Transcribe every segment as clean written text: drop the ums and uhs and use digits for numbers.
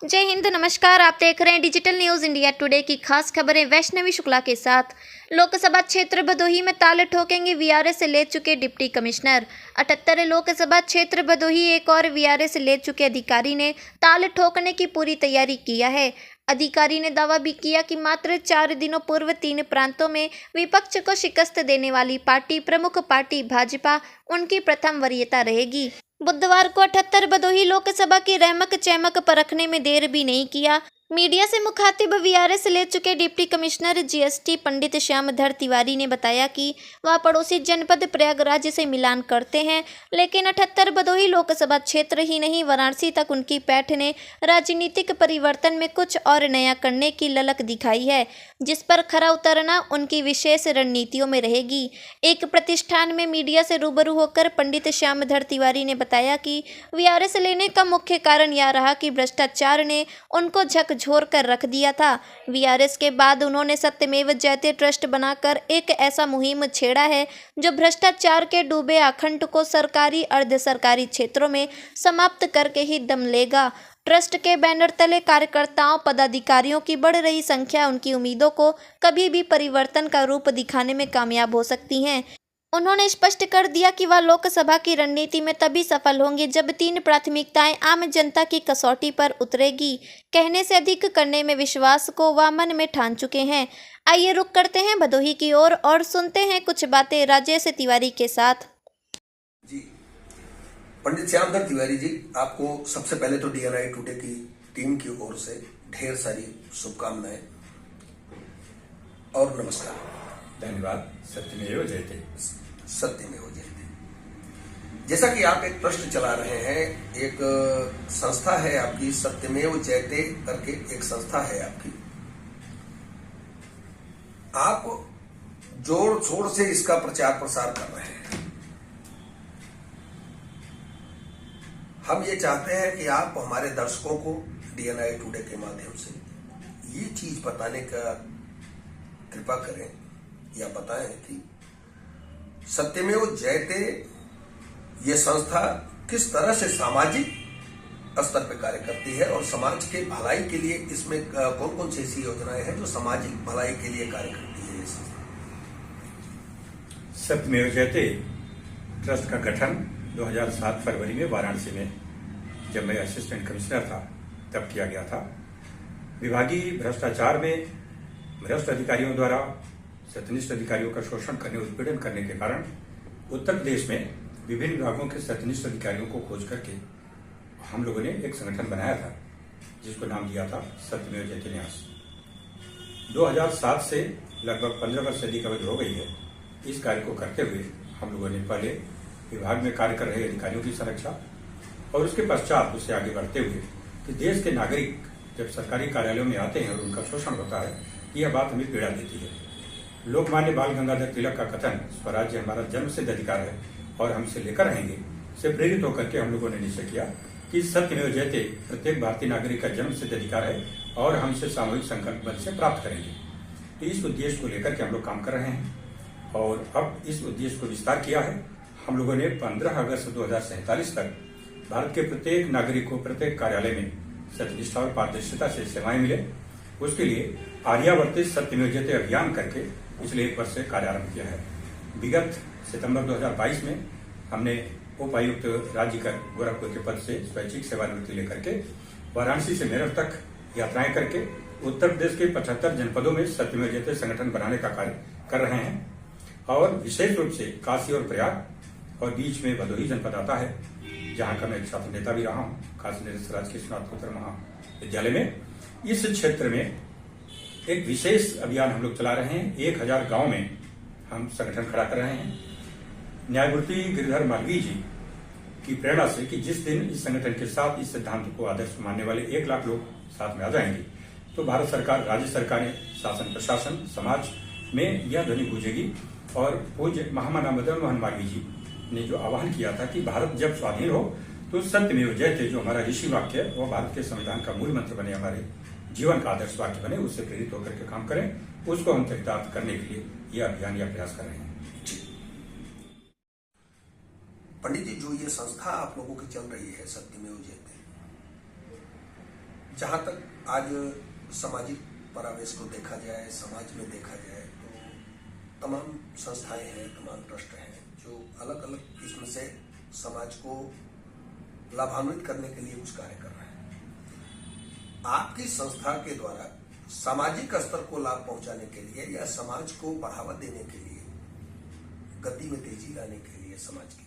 जय हिंद, नमस्कार। आप देख रहे हैं डिजिटल न्यूज इंडिया टुडे की खास खबरें वैष्णवी शुक्ला के साथ। लोकसभा क्षेत्र भदोही में ताले ठोकेंगे वीआरएस ले चुके डिप्टी कमिश्नर। 78 लोकसभा क्षेत्र भदोही एक और वीआरएस ले चुके अधिकारी ने ताले ठोकने की पूरी तैयारी किया है। अधिकारी ने दावा भी किया कि मात्र 4 दिनों पूर्व 3 प्रांतों में विपक्ष को शिकस्त देने वाली पार्टी प्रमुख पार्टी भाजपा उनकी प्रथम वरीयता रहेगी। बुधवार को 78 भदोही लोकसभा की रहमक चहमक परखने में देर भी नहीं किया। मीडिया से मुखातिब वीआरएस ले चुके डिप्टी कमिश्नर जीएसटी पंडित श्यामधर तिवारी ने बताया कि वह पड़ोसी जनपद प्रयागराज से मिलान करते हैं, लेकिन 78 भदोही लोकसभा क्षेत्र ही नहीं वाराणसी तक उनकी पैठ ने राजनीतिक परिवर्तन में कुछ और नया करने की ललक दिखाई है, जिस पर खरा उतरना उनकी विशेष रणनीतियों में रहेगी। एक प्रतिष्ठान में मीडिया से रूबरू होकर पंडित श्यामधर तिवारी ने बताया कि वीआरएस लेने का मुख्य कारण यह रहा कि भ्रष्टाचार ने उनको झकझोर कर रख दिया था। वीआरएस के बाद उन्होंने सत्यमेव जयते ट्रस्ट बनाकर एक ऐसा मुहिम छेड़ा है जो भ्रष्टाचार के डूबे अखंड को सरकारी अर्ध सरकारी क्षेत्रों में समाप्त करके ही दम लेगा। ट्रस्ट के बैनर तले कार्यकर्ताओं पदाधिकारियों की बढ़ रही संख्या उनकी उम्मीदों को कभी भी परिवर्तन का रूप दिखाने में कामयाब हो सकती हैं। उन्होंने स्पष्ट कर दिया कि वह लोकसभा की रणनीति में तभी सफल होंगे जब 3 प्राथमिकताएं आम जनता की कसौटी पर उतरेगी। कहने से अधिक करने में विश्वास को वह मन में ठान चुके हैं। आइए रुक करते हैं भदोही की ओर और सुनते हैं कुछ बातें राजेश तिवारी के साथ। जी, पंडित श्यामधर तिवारी जी, आपको सबसे पहले तो डीएनआई टुडे की टीम की ओर से ढेर सारी शुभकामनाएं और नमस्कार। धन्यवाद। सत्यमेव जयते। सत्यमेव जयते। जैसा कि आप एक ट्रस्ट चला रहे हैं, एक संस्था है आपकी, सत्यमेव जयते करके एक संस्था है आपकी। आप जोर शोर से इसका प्रचार प्रसार कर रहे हैं। हम ये चाहते हैं कि आप हमारे दर्शकों को डीएनआई टुडे के माध्यम से ये चीज बताने का कृपा करें या बताएं कि सत्यमेव जयते ये संस्था किस तरह से सामाजिक स्तर पर कार्य करती है और समाज के भलाई के लिए इसमें कौन कौन सी ऐसी योजनाएं हैं जो सामाजिक भलाई के लिए कार्य करती है ये संस्था। सत्यमेव जयते ट्रस्ट का गठन 2007 फरवरी में वाराणसी में, जब मैं असिस्टेंट कमिश्नर था, तब किया गया था। विभागीय भ्रष्टाचार में भ्रष्ट अधिकारियों द्वारा सत्यनिष्ठ अधिकारियों का शोषण करने, उत्पीड़न करने के कारण उत्तर प्रदेश में विभिन्न विभागों के सत्यनिष्ठ अधिकारियों को खोज करके हम लोगों ने एक संगठन बनाया था, जिसको नाम दिया था सत्यमेव जयते न्यास। 2007 से लगभग 15 वर्ष से अधिक अवधि हो गई है। इस कार्य को करते हुए हम लोगों ने पहले विभाग में कार्य कर रहे अधिकारियों की सुरक्षा और उसके पश्चात उससे आगे बढ़ते हुए कि देश के नागरिक जब सरकारी कार्यालयों में आते हैं और उनका शोषण होता है, यह बात हमें पीड़ा देती है। लोकमान्य बाल गंगाधर तिलक का कथन स्वराज्य हमारा जन्मसिद्ध अधिकार है और हमसे लेकर रहेंगे से प्रेरित होकर के हम लोगों ने निश्चय किया कि सत्यमेव जयते प्रत्येक भारतीय नागरिक का जन्मसिद्ध अधिकार है और हमसे सामूहिक संकल्प बल से प्राप्त करेंगे। तो इस उद्देश्य को लेकर के हम लोग काम कर रहे हैं और अब इस उद्देश्य को विस्तार किया है। हम लोगों ने 15 अगस्त 2047 तक भारत के प्रत्येक नागरिक को प्रत्येक कार्यालय में सत्यनिष्ठा और पारदर्शिता से सेवाएं मिले, उसके लिए आर्यावर्तित सत्यमेव जयते अभियान करके पिछले 1 वर्ष से कार्यारंभ किया है। विगत सितंबर 2022 में हमने उपायुक्त राज्य कर गोरखपुर के पद से स्वैच्छिक सेवानिवृत्ति लेकर के वाराणसी से मेरठ तक यात्राएं करके उत्तर प्रदेश के 75 जनपदों में सत्यमेव जयते संगठन बनाने का कार्य कर रहे हैं और विशेष रूप से काशी और प्रयाग और बीच में भदोही जनपद आता है, जहां का मैं छात्र नेता भी रहा हूं, काशी नरेश राजकीय स्नातकोत्तर महाविद्यालय में। इस क्षेत्र में एक विशेष अभियान हम लोग चला रहे हैं। 1000 गांव में हम संगठन खड़ा कर रहे हैं। न्यायमूर्ति गिरिधर मालवीय जी की प्रेरणा से कि जिस दिन इस संगठन के साथ इस सिद्धांत को आदर्श मानने वाले 1 लाख लोग साथ में आ जाएंगे, तो भारत सरकार, राज्य सरकारें, शासन प्रशासन, समाज में यह ध्वनि गूंजेगी। और पूज्य महामना मदन मोहन मालवीय जी ने जो आह्वान किया था कि भारत जब स्वाधीन हो तो सत्यमेव जयते, जो हमारा ऋषि वाक्य है, वह भारत के संविधान का मूल मंत्र बने, हमारे जीवन का आदर्श वाक्य बने, उससे प्रेरित होकर के काम करें। उसको हम चरितार्थ करने के लिए यह अभियान या प्रयास कर रहे हैं। पंडित जी, जो ये संस्था आप लोगों की चल रही है सत्यमेव जयते, जहाँ तक आज सामाजिक परिवेश को देखा जाए, समाज में देखा जाए, तो तमाम संस्थाएं हैं, तमाम ट्रस्ट हैं जो अलग अलग किस्म से समाज को लाभान्वित करने के लिए कुछ कार्य कर रहे हैं। आपकी संस्था के द्वारा सामाजिक स्तर को लाभ पहुंचाने के लिए या समाज को बढ़ावा देने के लिए, गति में तेजी लाने के लिए समाज के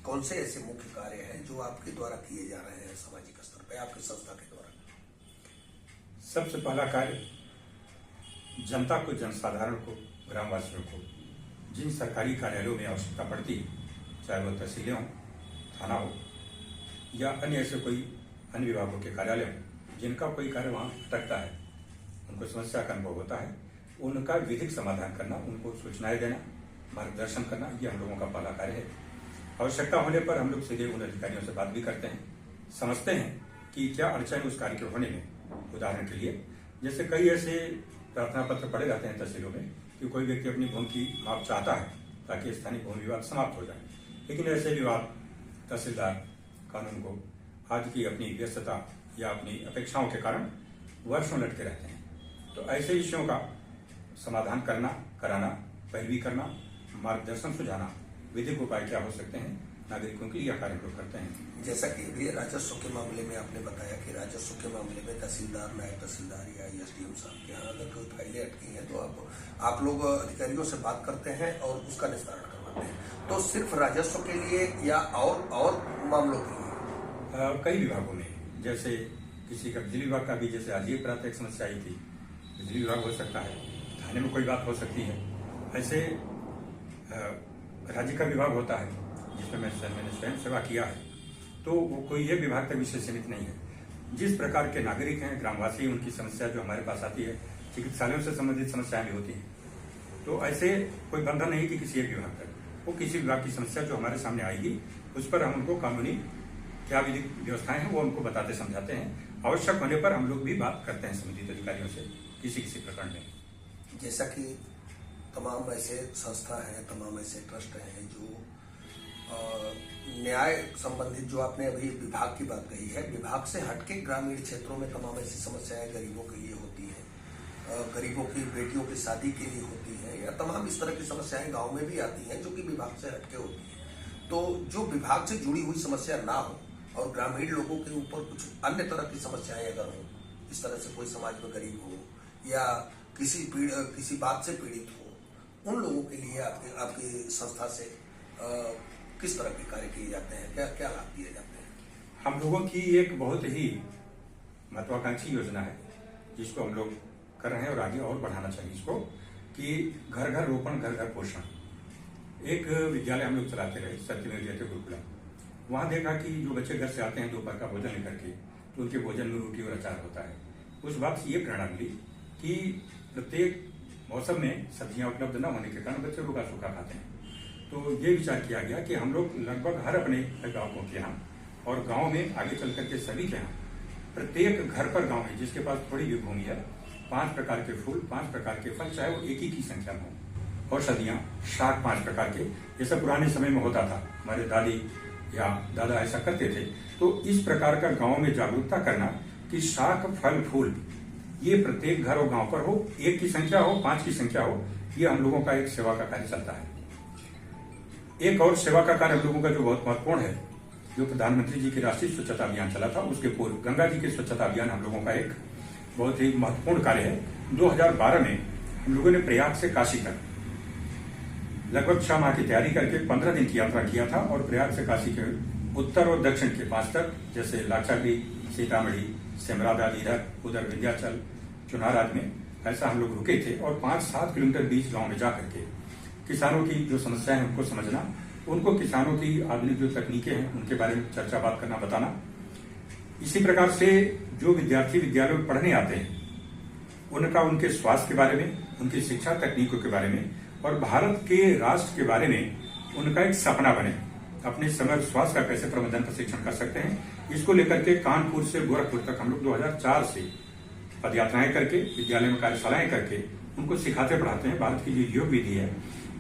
कौन से ऐसे मुख्य कार्य हैं जो आपके द्वारा किए जा रहे हैं सामाजिक स्तर पर, आपकी संस्था के द्वारा? सबसे पहला कार्य जनता को, जनसाधारण को, ग्रामवासियों को जिन सरकारी कार्यालयों में आवश्यकता पड़ती है, चाहे वो तहसीलें हों, थाना हो या अन्य ऐसे कोई अन्य विभागों के कार्यालय हों, जिनका कोई कार्य वहाँ अटकता है, उनको समस्या का अनुभव होता है, उनका विधिक समाधान करना, उनको सूचनाएं देना, मार्गदर्शन करना, ये हम लोगों का पहला कार्य है। आवश्यकता होने पर हम लोग सीधे उन अधिकारियों से बात भी करते हैं, समझते हैं कि क्या अड़चन उस कार्य के होने में। उदाहरण के लिए जैसे कई ऐसे प्रार्थना पत्र पड़े रहते हैं तहसीलों में कि कोई व्यक्ति अपनी भूमि की माप चाहता है ताकि स्थानीय भूमि विवाद समाप्त हो जाए, लेकिन ऐसे विवाद तहसीलदार कानून को आज की अपनी व्यस्तता या अपनी अपेक्षाओं के कारण वर्षों लटके रहते हैं। तो ऐसे विषयों का समाधान करना, कराना, पैरवी करना, मार्गदर्शन सुझाना, विधिक उपाय क्या हो सकते हैं नागरिकों के लिए, यह कार्य करते हैं। जैसा कि अभी राजस्व के मामले में आपने बताया कि राजस्व के मामले में तहसीलदार, नायब तहसीलदार या एसडीएम साहब के यहाँ अगर कोई फाइलें अटकी हैं तो आप लोग अधिकारियों से बात करते हैं और उसका निस्तारण करवाते हैं। तो सिर्फ राजस्व के लिए या और मामलों के लिए? कई विभागों में, जैसे किसी का बिजली विभाग का भी, जैसे आज ही प्रातः एक समस्या आई थी, बिजली विभाग हो सकता है, थाने में कोई बात हो सकती है। ऐसे राज्य का विभाग होता है जिसमें मैंने स्वयं सेवा किया है, तो वो कोई एक विभाग तक विषय सीमित नहीं है। जिस प्रकार के नागरिक हैं, ग्रामवासी, उनकी समस्या जो हमारे पास आती है, चिकित्सालयों से संबंधित समस्याएं भी होती हैं, तो ऐसे कोई बंधन नहीं कि किसी एक विभाग तक, वो किसी विभाग की समस्या जो हमारे सामने आएगी उस पर हम उनको कानूनी क्या विधिक व्यवस्थाएं हैं वो उनको बताते समझाते हैं। आवश्यक होने पर हम लोग भी बात करते हैं संबंधित अधिकारियों से किसी प्रकरण में। जैसा कि तमाम ऐसे संस्था हैं, तमाम ऐसे ट्रस्ट हैं जो न्याय संबंधित, जो आपने अभी विभाग की बात कही है, विभाग से हटके ग्रामीण क्षेत्रों में तमाम ऐसी समस्याएं गरीबों के लिए होती हैं, गरीबों की बेटियों की शादी के लिए होती है, या तमाम इस तरह की समस्याएं गांव में भी आती हैं जो कि विभाग से हटके होती हैं। तो जो विभाग से जुड़ी हुई समस्या ना हो और ग्रामीण लोगों के ऊपर कुछ अन्य तरह की समस्याएं अगर हो, इस तरह से कोई समाज में गरीब हो या किसी बात से पीड़ित हो, उन लोगों के लिए आपकी संस्था से किस तरह के कार्य किए जाते हैं, क्या लाभ दिए जाते हैं? हम लोगों की एक बहुत ही महत्वाकांक्षी योजना है जिसको हम लोग कर रहे हैं और आगे और बढ़ाना चाहिए इसको, कि घर घर रोपण, घर घर पोषण। एक विद्यालय हम लोग चलाते रहे, सत्यमेव जयते गुरुकुलम। वहां देखा कि जो बच्चे घर से आते हैं दोपहर का भोजन लेकर के, तो उनके भोजन में रोटी और अचार होता है। उस बात से ये प्रेरणा मिली कि प्रत्येक मौसम में सब्जियां उपलब्ध न होने के कारण बच्चे रूखा सूखा खाते हैं। तो ये विचार किया गया कि हम लोग लगभग हर अपने अभिभावकों के यहाँ और गांव में आगे चल करके सभी के यहाँ, प्रत्येक घर पर गांव में जिसके पास थोड़ी भी भूमि है, 5 प्रकार के फूल, 5 प्रकार के फल, चाहे वो एक ही की संख्या में हो, औषधियां, शाक 5 प्रकार के, जैसा पुराने समय में होता था, हमारे दादी या दादा ऐसा करते थे। तो इस प्रकार का गांव में जागरूकता करना कि शाक, फल, फूल ये प्रत्येक घर और गांव पर हो, 1 की संख्या हो, 5 की संख्या हो, ये हम लोगों का एक सेवा का कार्य चलता है। एक और सेवा का कार्य हम लोगों का जो बहुत महत्वपूर्ण है, जो प्रधानमंत्री जी के राष्ट्रीय स्वच्छता अभियान चला था, उसके पूर्व गंगा जी के स्वच्छता अभियान हम लोगों का एक बहुत ही महत्वपूर्ण कार्य है। 2012 में हम लोगों ने प्रयाग से काशी तक लगभग 6 माह की तैयारी करके 15 दिन की यात्रा किया था और प्रयाग से काशी के उत्तर और दक्षिण के 5 तक, जैसे लाक्षाद्वीप, सीतामढ़ी, सिमरादा, उधर विंध्याचल, चुनाराज में ऐसा हम लोग रुके थे और 5-7 किलोमीटर बीच गांव में जाकर के किसानों की जो समस्याएं हैं उनको समझना, उनको किसानों की आधुनिक जो तकनीकें हैं उनके बारे में चर्चा बात करना, बताना। इसी प्रकार से जो विद्यार्थी विद्यालयों में पढ़ने आते हैं उनका, उनके स्वास्थ्य के बारे में, उनकी शिक्षा तकनीकों के बारे में और भारत के राष्ट्र के बारे में उनका एक सपना बने, अपने समग्र स्वास्थ्य का कैसे प्रबंधन प्रशिक्षण कर सकते हैं, इसको लेकर के कानपुर से गोरखपुर तक हम लोग 2004 से पदयात्राएं करके, विद्यालय में कार्यशालाएं करके उनको सिखाते पढ़ाते हैं। भारत की जो योग विधि है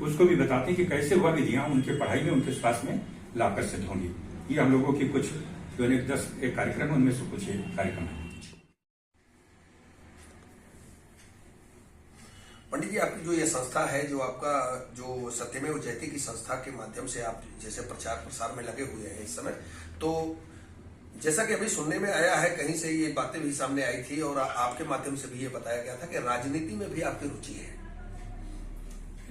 उसको भी बताते हैं कि कैसे वह विधियां उनके पढ़ाई में, उनके स्वास्थ्य में लाभप्रद सिद्ध होंगी। ये हम लोगों की कुछ जो 10 एक कार्यक्रम है, उनमें से कुछ ये कार्यक्रम है। पंडित जी, आपकी जो ये संस्था है, जो आपका जो सत्यमेव जयते की संस्था के माध्यम से आप जैसे प्रचार प्रसार में लगे हुए हैं इस समय, तो जैसा कि अभी सुनने में आया है, कहीं से ये बातें भी सामने आई थी और आपके माध्यम से भी ये बताया गया था कि राजनीति में भी आपकी रुचि है।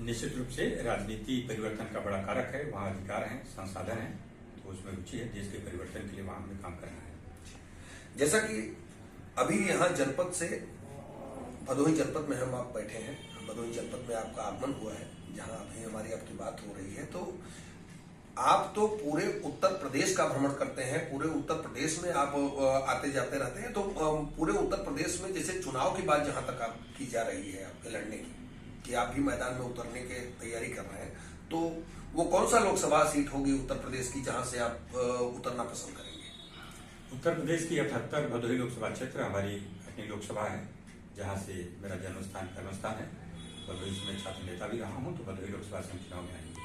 निश्चित रूप से राजनीति परिवर्तन का बड़ा कारक है, वहाँ अधिकार हैं, संसाधन हैं, तो उसमें रुचि है। देश के परिवर्तन के लिए वहाँ हमें काम करना है। जैसा कि अभी यहाँ जनपद से भदोही जनपद में हम आप बैठे हैं, भदोही जनपद में आपका आगमन हुआ है, जहाँ अभी हमारी आपकी बात हो रही है, तो आप तो पूरे उत्तर प्रदेश का भ्रमण करते हैं, पूरे उत्तर प्रदेश में आप आते जाते रहते हैं, तो पूरे उत्तर प्रदेश में जैसे चुनाव की बात जहां तक आप की जा रही है आपके लड़ने की, कि आप भी मैदान में उतरने की तैयारी कर रहे हैं, तो वो कौन सा लोकसभा सीट होगी उत्तर प्रदेश की जहां से आप उतरना पसंद करेंगे? उत्तर प्रदेश की 78 भदोही लोकसभा क्षेत्र हमारी अपनी लोकसभा है, जहाँ से मेरा जन्म स्थान है। भदोही से मैं छात्र नेता भी रहा हूँ, तो भदोही लोकसभा से चुनाव में आएंगे।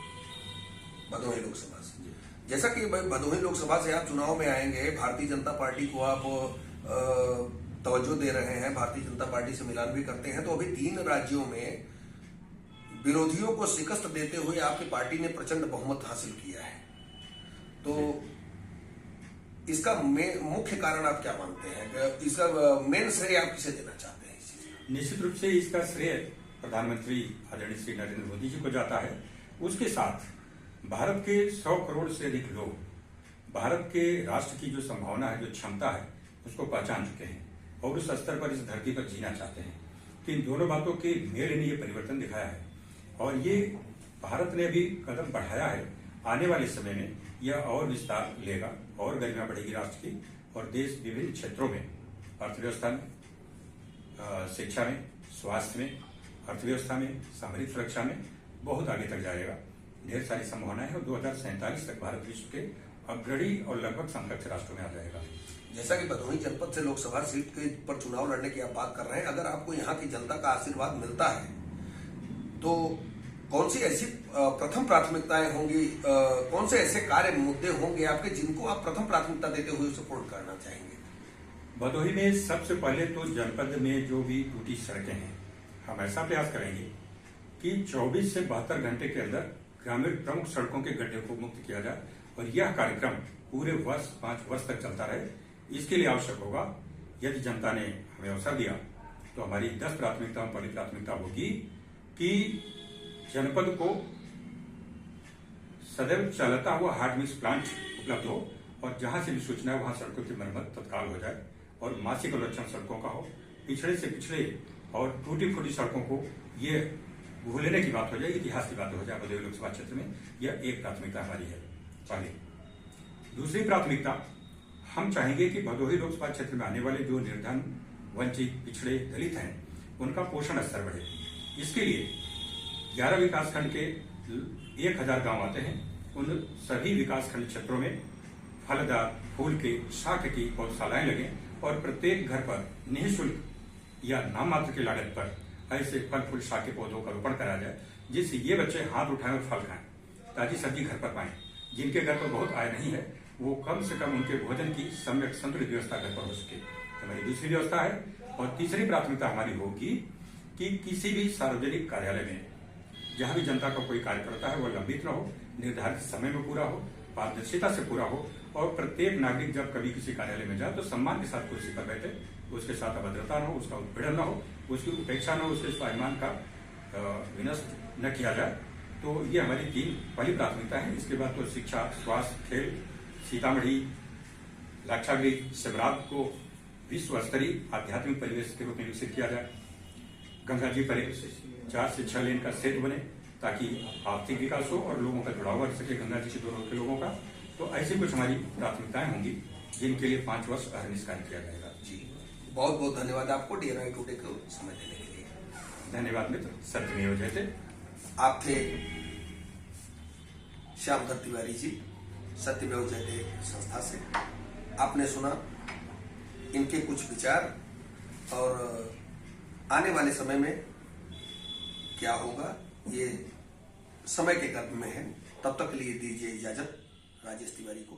भदोही लोकसभा से, जैसा कि भदोही लोकसभा से आप चुनाव में आएंगे, भारतीय जनता पार्टी को आप तवज्जो दे रहे हैं, भारतीय जनता पार्टी से मिलान भी करते हैं, तो अभी 3 राज्यों में विरोधियों को शिकस्त देते हुए आपकी पार्टी ने प्रचंड बहुमत हासिल किया है, तो इसका मुख्य कारण आप क्या मानते हैं? इसका मेन श्रेय आप किसे देना चाहते हैं इस चीज का? निश्चित रूप से इसका श्रेय प्रधानमंत्री आदरणीय श्री नरेंद्र मोदी जी को जाता है। उसके साथ भारत के 100 करोड़ से अधिक लोग भारत के राष्ट्र की जो संभावना है, जो क्षमता है, उसको पहचान चुके हैं और उस स्तर पर इस धरती पर जीना चाहते हैं। तो इन दोनों बातों के मेल ने ये परिवर्तन दिखाया है और ये भारत ने भी कदम बढ़ाया है। आने वाले समय में यह और विस्तार लेगा और गरिमा बढ़ेगी राष्ट्र की, और देश विभिन्न क्षेत्रों में, अर्थव्यवस्था में, शिक्षा में, स्वास्थ्य में, अर्थव्यवस्था में, सामरिक सुरक्षा में बहुत आगे तक जाएगा। ढेर सारी संभावनाएं हैं और 2047 तक भारत विश्व के अग्रणी और लगभग समकक्ष राष्ट्रों में आ जाएगा। जैसा कि भदोही जनपद से लोकसभा सीट के पर चुनाव लड़ने की आप बात कर रहे हैं, अगर आपको यहाँ की जनता का आशीर्वाद मिलता है तो कौन सी ऐसी प्रथम प्राथमिकताएं होंगी, कौन से ऐसे कार्य मुद्दे होंगे आपके जिनको आप प्रथम प्राथमिकता देते हुए उसे पूर्ण करना चाहेंगे? भदोही में सबसे पहले तो जनपद में जो भी टूटी सड़कें हैं, हम ऐसा प्रयास करेंगे कि 24 से 72 घंटे के अंदर ग्रामीण प्रमुख सड़कों के गड्ढे को मुक्त किया जाए और यह कार्यक्रम पूरे 5 वर्ष तक चलता रहे। इसके लिए आवश्यक होगा, यदि जनता ने हमें अवसर दिया तो हमारी 10 प्राथमिकताओं पहली प्राथमिकता होगी कि जनपद को सदैव चलता हुआ हार्ड मिक्स प्लांट उपलब्ध हो और जहां से भी सूचना है वहां सड़कों की मरम्मत तत्काल हो जाए और मासिक आरक्षण सड़कों का हो। पिछड़े से पिछड़े और टूटी फूटी सड़कों को ये भूलने की बात हो जाए, इतिहास की बात हो जाए भदोही लोकसभा क्षेत्र में। यह एक प्राथमिकता हमारी है पहली। दूसरी प्राथमिकता, हम चाहेंगे कि भदोही लोकसभा क्षेत्र में आने वाले जो निर्धन, वंचित, पिछड़े, दलित हैं, उनका पोषण स्तर बढ़े। इसके लिए 11 विकासखंड के 1000 गांव आते हैं। उन सभी विकासखंड क्षेत्रों में फलदार, फूल के, शाख की पौधशालाएं लगे और प्रत्येक घर पर निःशुल्क या नाम मात्र की लागत पर ऐसे फल फूल शाख के पौधों का रोपण कराया जाए, जिससे ये बच्चे हाथ उठाएं और फल खाएं, ताजी सब्जी घर पर पाएं। जिनके घर पर बहुत आय नहीं है, वो कम से कम उनके भोजन की सम्यक संतुलित व्यवस्था घर पर हो सके, हमारी दूसरी व्यवस्था है। और तीसरी प्राथमिकता हमारी होगी कि किसी भी सार्वजनिक कार्यालय में जहां भी जनता का कोई कार्य करता है वह लंबित न हो, निर्धारित समय में पूरा हो, पारदर्शिता से पूरा हो और प्रत्येक नागरिक जब कभी किसी कार्यालय में जाए तो सम्मान के साथ कुर्सी पर बैठे, उसके साथ अभद्रता न हो, उसका उत्पीड़न न हो, उसकी उपेक्षा न हो, उसके स्वाभिमान का विनष्ट न किया जाए। तो ये हमारी 3 पहली प्राथमिकता है। इसके बाद तो शिक्षा, स्वास्थ्य, खेल, सीतामढ़ी लाक्षागृह शिवरात को विश्व स्तरीय आध्यात्मिक परिवेश के रूप में विकसित किया जाए। गंगा जी पर 4 से 6 लेन का सेतु बने ताकि आर्थिक विकास हो और लोगों का जुड़ाव बढ़ सके गंगा जी से दोनों के लोगों का। तो ऐसी कुछ हमारी प्राथमिकताएं होंगी जिनके लिए 5 वर्ष अहर्निश कार्य किया जाएगा। जी, बहुत बहुत धन्यवाद आपको DNI टुडे को समय देने के लिए। धन्यवाद मित्र। सत्यमेव जयते। आप थे श्यामधर तिवारी जी, सत्यमेव जयते संस्था से। आपने सुना इनके कुछ विचार और आने वाले समय में क्या होगा ये समय के गर्भ में है। तब तक के लिए दीजिए इजाजत राजेश तिवारी को।